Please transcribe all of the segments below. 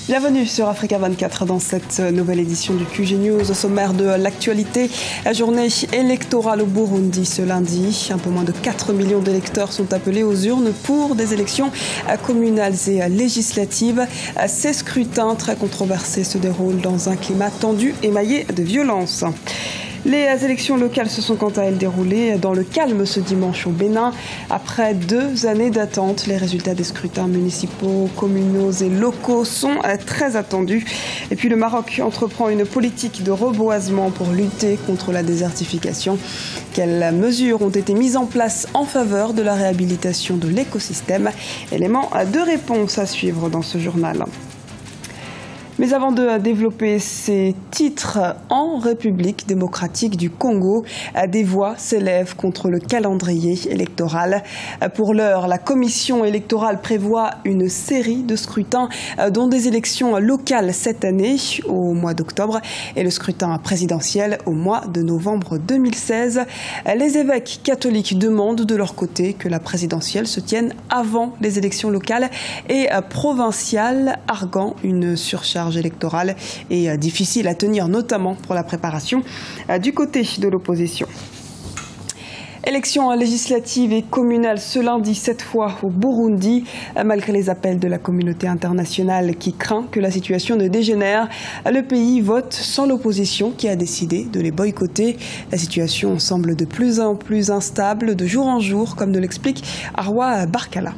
Bienvenue sur Africa 24 dans cette nouvelle édition du QG News. Au sommaire de l'actualité, la journée électorale au Burundi ce lundi. Un peu moins de 4 millions d'électeurs sont appelés aux urnes pour des élections communales et législatives. Ces scrutins très controversés se déroulent dans un climat tendu émaillé de violence. Les élections locales se sont quant à elles déroulées dans le calme ce dimanche au Bénin. Après 2 années d'attente, les résultats des scrutins municipaux, communaux et locaux sont très attendus. Et puis le Maroc entreprend une politique de reboisement pour lutter contre la désertification. Quelles mesures ont été mises en place en faveur de la réhabilitation de l'écosystème? Élément de réponse à suivre dans ce journal. Mais avant de développer ces titres, en République démocratique du Congo, des voix s'élèvent contre le calendrier électoral. Pour l'heure, la commission électorale prévoit une série de scrutins, dont des élections locales cette année, au mois d'octobre, et le scrutin présidentiel au mois de novembre 2016. Les évêques catholiques demandent de leur côté que la présidentielle se tienne avant les élections locales et provinciales, arguant une surcharge électorale est difficile à tenir, notamment pour la préparation du côté de l'opposition. Élections législatives et communales ce lundi, cette fois au Burundi, malgré les appels de la communauté internationale qui craint que la situation ne dégénère. Le pays vote sans l'opposition qui a décidé de les boycotter. La situation semble de plus en plus instable de jour en jour, comme nous l'explique Arwa Barkala.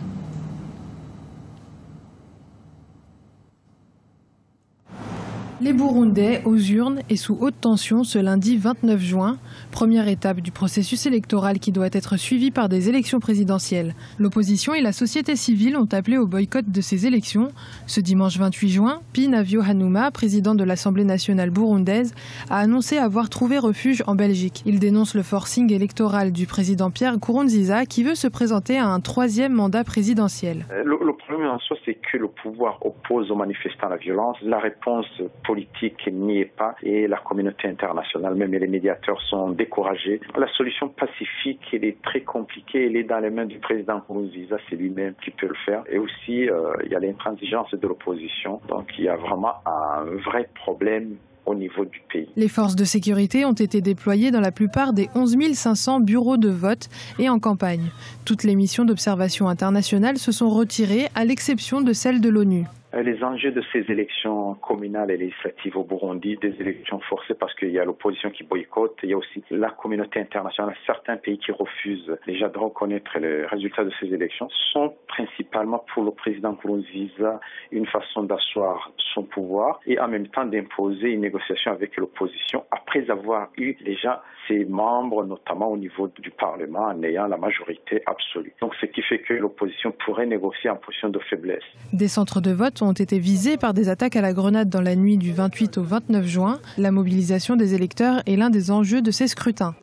Les Burundais aux urnes et sous haute tension ce lundi 29 juin, première étape du processus électoral qui doit être suivi par des élections présidentielles. L'opposition et la société civile ont appelé au boycott de ces élections. Ce dimanche 28 juin, Pinavio Hanuma, président de l'Assemblée nationale burundaise, a annoncé avoir trouvé refuge en Belgique. Il dénonce le forcing électoral du président Pierre Nkurunziza qui veut se présenter à un 3e mandat présidentiel. Le problème en soi, c'est que le pouvoir oppose aux manifestants la violence. La réponse politique n'y est pas et la communauté internationale, même les médiateurs, sont découragés. La solution pacifique, elle est très compliquée, elle est dans les mains du président Nkurunziza, c'est lui-même qui peut le faire. Et aussi, il y a l'intransigeance de l'opposition, donc il y a vraiment un vrai problème au niveau du pays. Les forces de sécurité ont été déployées dans la plupart des 11 500 bureaux de vote et en campagne. Toutes les missions d'observation internationale se sont retirées, à l'exception de celles de l'ONU. Les enjeux de ces élections communales et législatives au Burundi, des élections forcées parce qu'il y a l'opposition qui boycotte, il y a aussi la communauté internationale, certains pays qui refusent déjà de reconnaître les résultats de ces élections, sont principalement pour le président Nkurunziza une façon d'asseoir son pouvoir et en même temps d'imposer une négociation avec l'opposition après avoir eu déjà ses membres, notamment au niveau du Parlement, en ayant la majorité absolue. Donc ce qui fait que l'opposition pourrait négocier en position de faiblesse. Des centres de vote ont été visés par des attaques à la grenade dans la nuit du 28 au 29 juin. La mobilisation des électeurs est l'un des enjeux de ces scrutins.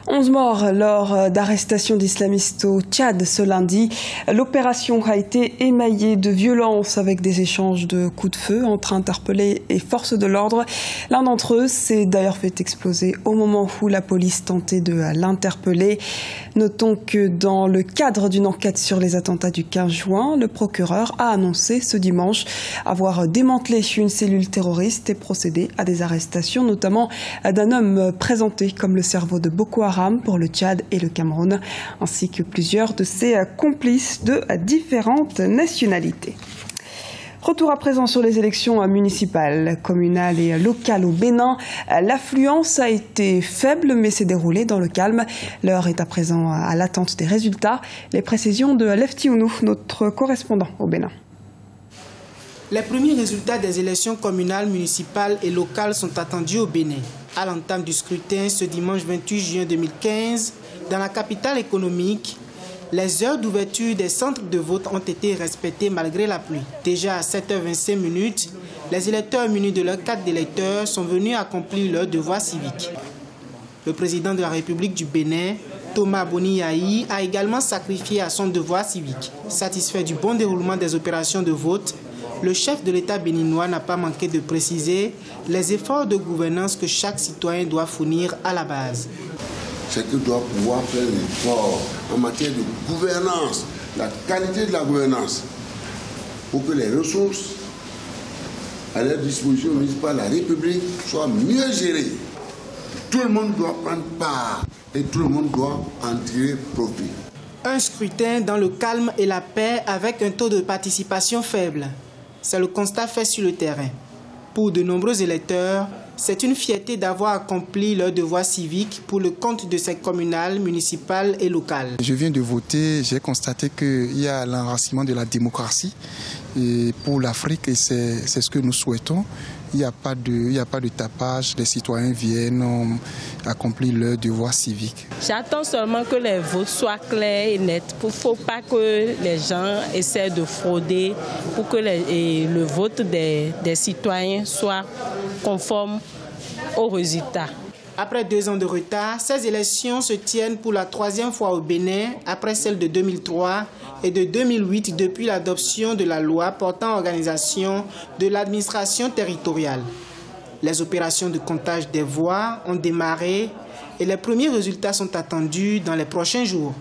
11 morts lors d'arrestations d'islamistes au Tchad ce lundi. L'opération a été émaillée de violence avec des échanges de coups de feu entre interpellés et forces de l'ordre. L'un d'entre eux s'est d'ailleurs fait exploser au moment où la police tentait de l'interpeller. Notons que dans le cadre d'une enquête sur les attentats du 15 juin, le procureur a annoncé ce dimanche avoir démantelé une cellule terroriste et procédé à des arrestations, notamment d'un homme présenté comme le cerveau de Boko Haram pour le Tchad et le Cameroun, ainsi que plusieurs de ses complices de différentes nationalités. Retour à présent sur les élections municipales, communales et locales au Bénin. L'affluence a été faible mais s'est déroulée dans le calme. L'heure est à présent à l'attente des résultats. Les précisions de Lefty Ounou, notre correspondant au Bénin. Les premiers résultats des élections communales, municipales et locales sont attendus au Bénin. À l'entame du scrutin ce dimanche 28 juin 2015, dans la capitale économique, les heures d'ouverture des centres de vote ont été respectées malgré la pluie. Déjà à 7h25, les électeurs munis de leurs cartes d'électeurs sont venus accomplir leur devoir civique. Le président de la République du Bénin, Thomas Boni-Yahi, a également sacrifié à son devoir civique. Satisfait du bon déroulement des opérations de vote, le chef de l'État béninois n'a pas manqué de préciser les efforts de gouvernance que chaque citoyen doit fournir à la base. C'est qu'il doit pouvoir faire l'effort en matière de gouvernance, la qualité de la gouvernance. pour que les ressources à leur disposition par la République soient mieux gérées. Tout le monde doit prendre part et tout le monde doit en tirer profit. Un scrutin dans le calme et la paix avec un taux de participation faible. C'est le constat fait sur le terrain. Pour de nombreux électeurs, c'est une fierté d'avoir accompli leur devoir civique pour le compte de ces communales, municipales et locales. Je viens de voter, j'ai constaté qu'il y a l'enracinement de la démocratie et pour l'Afrique et c'est ce que nous souhaitons. Il n'y a pas de tapage, les citoyens viennent accomplir leur devoir civique. J'attends seulement que les votes soient clairs et nets. Il ne faut pas que les gens essaient de frauder pour que le vote des citoyens soit conforme aux résultats. Après 2 ans de retard, ces élections se tiennent pour la 3e fois au Bénin, après celle de 2003 et de 2008 depuis l'adoption de la loi portant organisation de l'administration territoriale. Les opérations de comptage des voix ont démarré et les premiers résultats sont attendus dans les prochains jours.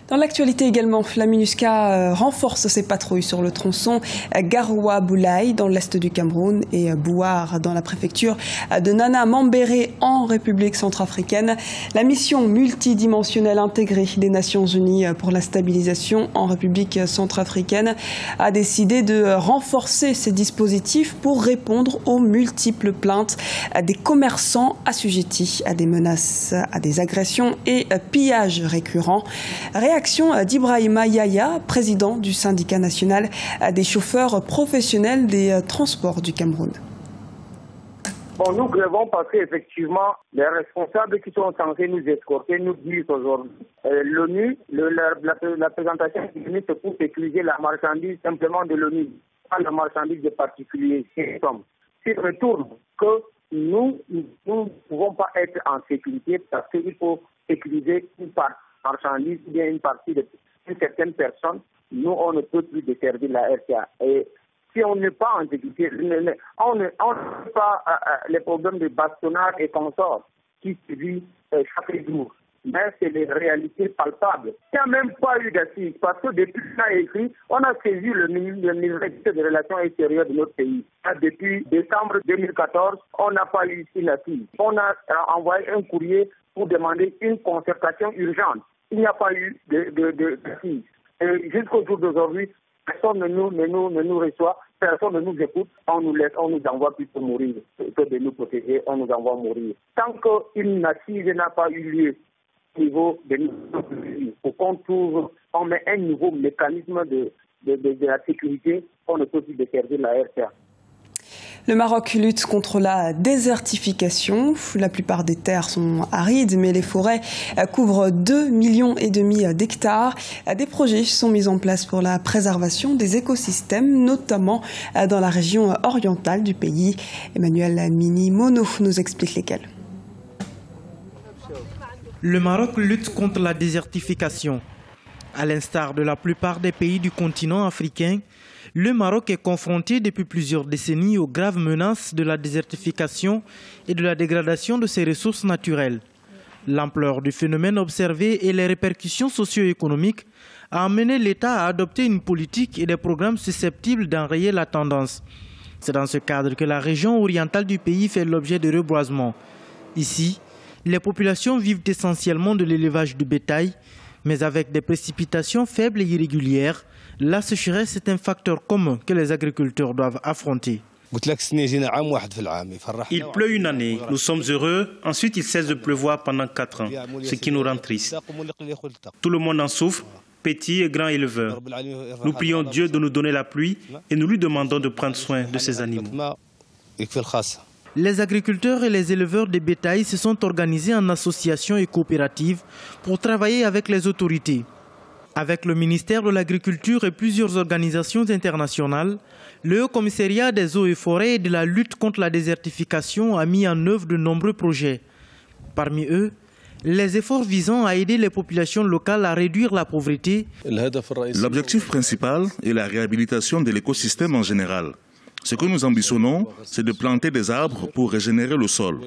Dans l'actualité également, la MINUSCA renforce ses patrouilles sur le tronçon Garoua-Boulaye dans l'est du Cameroun et Bouar dans la préfecture de Nana Mambéré en République centrafricaine. La mission multidimensionnelle intégrée des Nations Unies pour la stabilisation en République centrafricaine a décidé de renforcer ses dispositifs pour répondre aux multiples plaintes des commerçants assujettis à des menaces, à des agressions et pillages récurrents. Réaction d'Ibrahima Yaya, président du syndicat national des chauffeurs professionnels des transports du Cameroun. Bon, nous grèvons parce qu'effectivement, les responsables qui sont censés nous escorter nous disent aujourd'hui l'ONU, la présentation de l'ONU, c'est pour sécuriser la marchandise simplement de l'ONU, pas la marchandise des particuliers. S'ils retournent que nous ne pouvons pas être en sécurité parce qu'il faut sécuriser une partie marchandise ou bien une partie d'une certaine personne, nous, on ne peut plus desservir la RTA. Et si on n'est pas en sécurité, on n'a pas les problèmes de bastonnage et consorts qui se vivent chaque jour. Mais c'est les réalités palpables. Il n'y a même pas eu d'assises parce que depuis qu'on a écrit, on a saisi le ministère des Relations extérieures de notre pays. Depuis décembre 2014, on n'a pas eu ici l'assise. On a envoyé un courrier pour demander une concertation urgente. Il n'y a pas eu d'assises. Et jusqu'au jour d'aujourd'hui, personne ne nous reçoit, personne ne nous écoute, on nous laisse, on nous envoie plus pour mourir, que de nous protéger, on nous envoie mourir. Tant qu'une assise n'a pas eu lieu au niveau de nous, pour qu'on trouve, on met un nouveau mécanisme de la sécurité, on ne peut plus desservir la RTA. Le Maroc lutte contre la désertification. La plupart des terres sont arides, mais les forêts couvrent 2,5 millions d'hectares. Des projets sont mis en place pour la préservation des écosystèmes, notamment dans la région orientale du pays. Emmanuel Mini-Mono nous explique lesquels. Le Maroc lutte contre la désertification. À l'instar de la plupart des pays du continent africain, le Maroc est confronté depuis plusieurs décennies aux graves menaces de la désertification et de la dégradation de ses ressources naturelles. L'ampleur du phénomène observé et les répercussions socio-économiques a amené l'État à adopter une politique et des programmes susceptibles d'enrayer la tendance. C'est dans ce cadre que la région orientale du pays fait l'objet de reboisement. Ici, les populations vivent essentiellement de l'élevage du bétail, mais avec des précipitations faibles et irrégulières, la sécheresse est un facteur commun que les agriculteurs doivent affronter. Il pleut une année, nous sommes heureux, ensuite il cesse de pleuvoir pendant 4 ans, ce qui nous rend tristes. Tout le monde en souffre, petits et grands éleveurs. Nous prions Dieu de nous donner la pluie et nous lui demandons de prendre soin de ces animaux. Les agriculteurs et les éleveurs de bétail se sont organisés en associations et coopératives pour travailler avec les autorités. Avec le ministère de l'Agriculture et plusieurs organisations internationales, le Haut Commissariat des eaux et forêts et de la lutte contre la désertification a mis en œuvre de nombreux projets. Parmi eux, les efforts visant à aider les populations locales à réduire la pauvreté. L'objectif principal est la réhabilitation de l'écosystème en général. Ce que nous ambitionnons, c'est de planter des arbres pour régénérer le sol.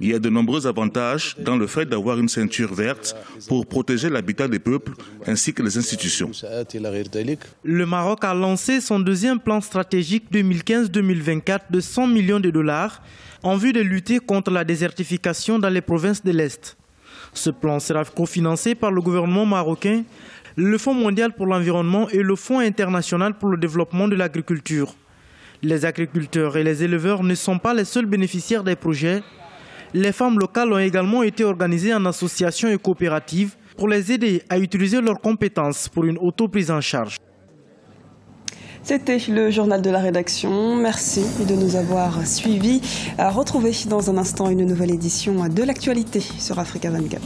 Il y a de nombreux avantages dans le fait d'avoir une ceinture verte pour protéger l'habitat des peuples ainsi que les institutions. Le Maroc a lancé son deuxième plan stratégique 2015-2024 de 100 millions de dollars en vue de lutter contre la désertification dans les provinces de l'Est. Ce plan sera cofinancé par le gouvernement marocain, le Fonds mondial pour l'environnement et le Fonds international pour le développement de l'agriculture. Les agriculteurs et les éleveurs ne sont pas les seuls bénéficiaires des projets. Les femmes locales ont également été organisées en associations et coopératives pour les aider à utiliser leurs compétences pour une auto-prise en charge. C'était le journal de la rédaction. Merci de nous avoir suivis. Retrouvez dans un instant une nouvelle édition de l'actualité sur Africa 24.